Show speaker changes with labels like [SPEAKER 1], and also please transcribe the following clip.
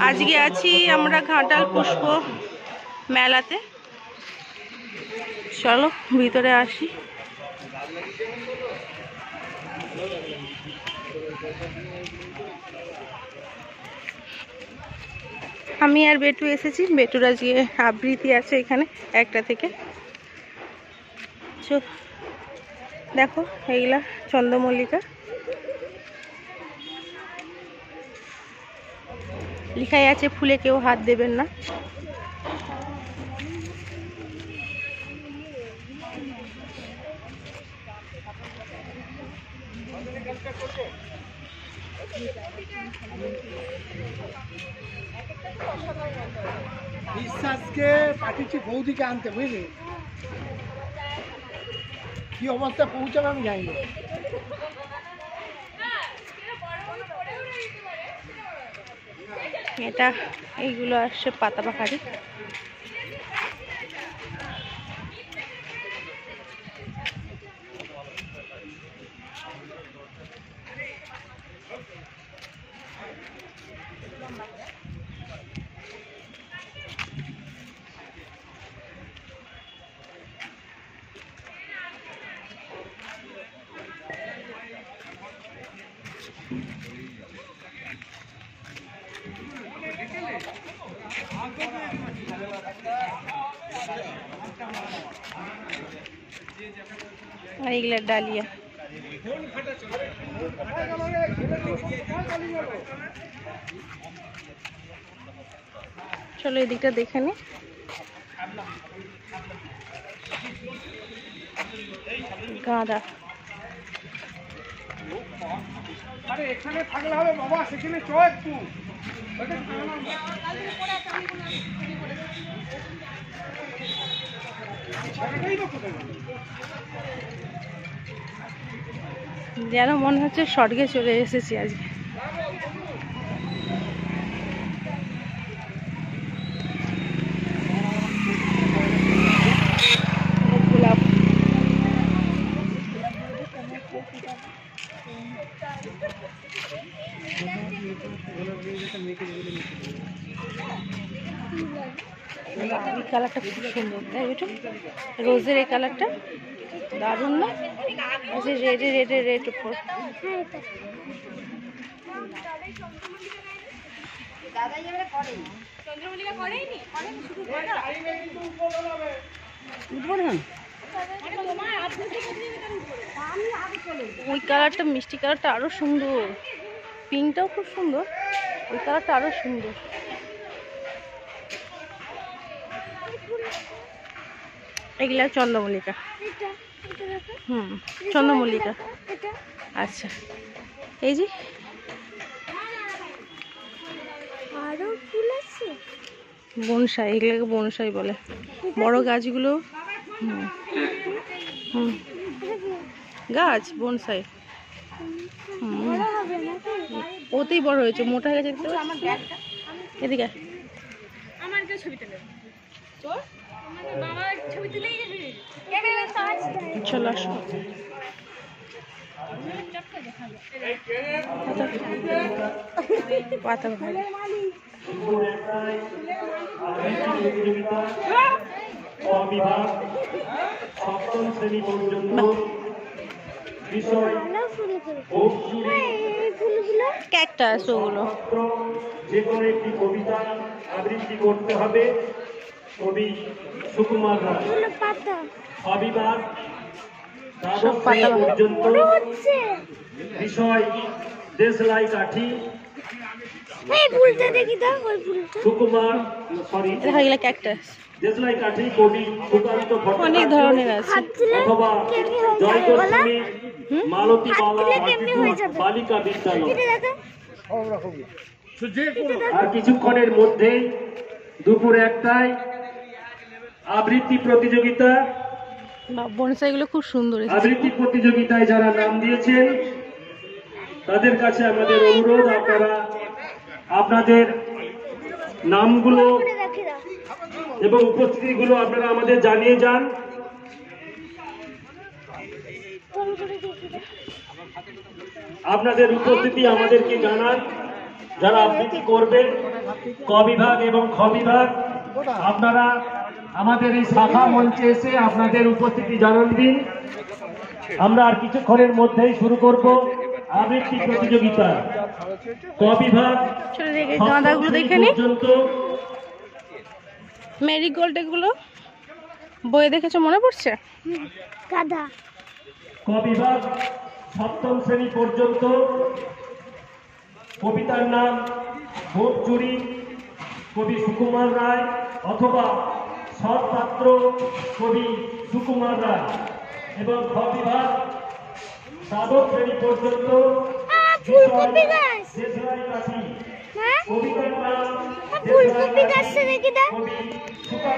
[SPEAKER 1] আজকে আছি আমরা ঘাটাল পুষ্প মেলাতে। চলো ভিতরে আসি। আমি আর বেটু এসেছি। বেটুর আজকে আবৃত্তি আছে এখানে 1টা থেকে। দেখো এইগুলা চন্দ্রমল্লিকা, লেখাই আছে ফুলে কেউ হাত দেবেন না।
[SPEAKER 2] বিশ্বাসকে পাঠিয়েছি বৌদিকে আনতে, বুঝলি কি অবস্থা পৌঁছাবে আমি জানি না।
[SPEAKER 1] এটা এইগুলো আসছে পাতাবাহারি। আর এগুলা ডালিয়া। চলো এদিকটা দেখে নি। গাঁদা
[SPEAKER 2] আরে এখানে থাকলে হবে বাবা, সেখানে চ একটু।
[SPEAKER 1] যেন মনে হচ্ছে স্বর্গে চলে এসেছি আজকে। গোলাপ এই কালারটা খুব সুন্দর, তাই বেটু? রোজের এই কালারটা দারুণ না? রেড উপর। ওই কালারটা মিষ্টি কালারটা আরো সুন্দর, পিঙ্কটাও খুব সুন্দর, ওই কালারটা আরো সুন্দর। এগুলা চন্দ্রমল্লিকা। চন্দ্রমল্লিকা। আচ্ছা, এই যে
[SPEAKER 3] আরো ফুল আছে
[SPEAKER 1] বনসাই, এগুলোকে বনসাই বলে। বড় গাছগুলো গাছ বনসাই। ওতেই বড় হয়েছে, মোটা হয়ে গেছে। এদিকে চলো আসো। পাতা ভালো। ক্যাকটাস ওগুলো।
[SPEAKER 4] যে কোনো একটি কবিতা আবৃত্তি করতে হবে। কবি সুকুমার রায়। অবিবাদ পর্যন্ত। বিষয় দেশলাই কাঠি। সুকুমার
[SPEAKER 1] ক্যাকটাস
[SPEAKER 4] দেশলাই কাঠি কবি সুকান্ত
[SPEAKER 1] অনেক ধরনের আছে।
[SPEAKER 4] অথবা জয় গোস্বামী মালতী বালিকা বিদ্যালয়। আর কিছুক্ষণের মধ্যে দুপুর 1টায় আবৃত্তি প্রতিযোগিতা।
[SPEAKER 1] বনসাইগুলো খুব সুন্দর।
[SPEAKER 4] আবৃত্তি প্রতিযোগিতায় যারা নাম দিয়েছেন তাদের কাছে আমাদের অনুরোধ, আপনারা আপনাদের নামগুলো এবং উপস্থিতিগুলো আপনারা আমাদের জানিয়ে যান। আপনাদের উপস্থিতি আমাদেরকে জানান। যারা আবৃত্তি করবেন ক বিভাগ এবং খ বিভাগ, আপনারা আমাদের এই শাখা মঞ্চে এসে আপনাদের উপস্থিতি জানান দিন। আমরা আর কিছুক্ষণের মধ্যেই শুরু করব আবৃত্তি প্রতিযোগিতা। ক বিভাগ
[SPEAKER 1] চলে দেখে গাঁদাগুলো দেখে নি,
[SPEAKER 4] পর্যন্ত
[SPEAKER 1] মেরিগোল্ড এগুলো বইয়ে দেখেছো, মনে পড়ছে?
[SPEAKER 3] গাধা।
[SPEAKER 4] ক বিভাগ সপ্তম শ্রেণী পর্যন্ত। কবিতার নাম ভোট চুরি, কবি সুকুমার রায় অথবা সৎপাত্র, কবি সুকুমার রায়। এবং খ বিভাগ দ্বাদশ শ্রেণী পর্যন্ত।
[SPEAKER 3] ফুলকপি গাছ।
[SPEAKER 4] দেশলাই কাঠি,
[SPEAKER 3] হ্যাঁ
[SPEAKER 4] কবিতার নাম
[SPEAKER 3] ফুলকপি গাছটা দেখি দা।
[SPEAKER 4] কবি সুকা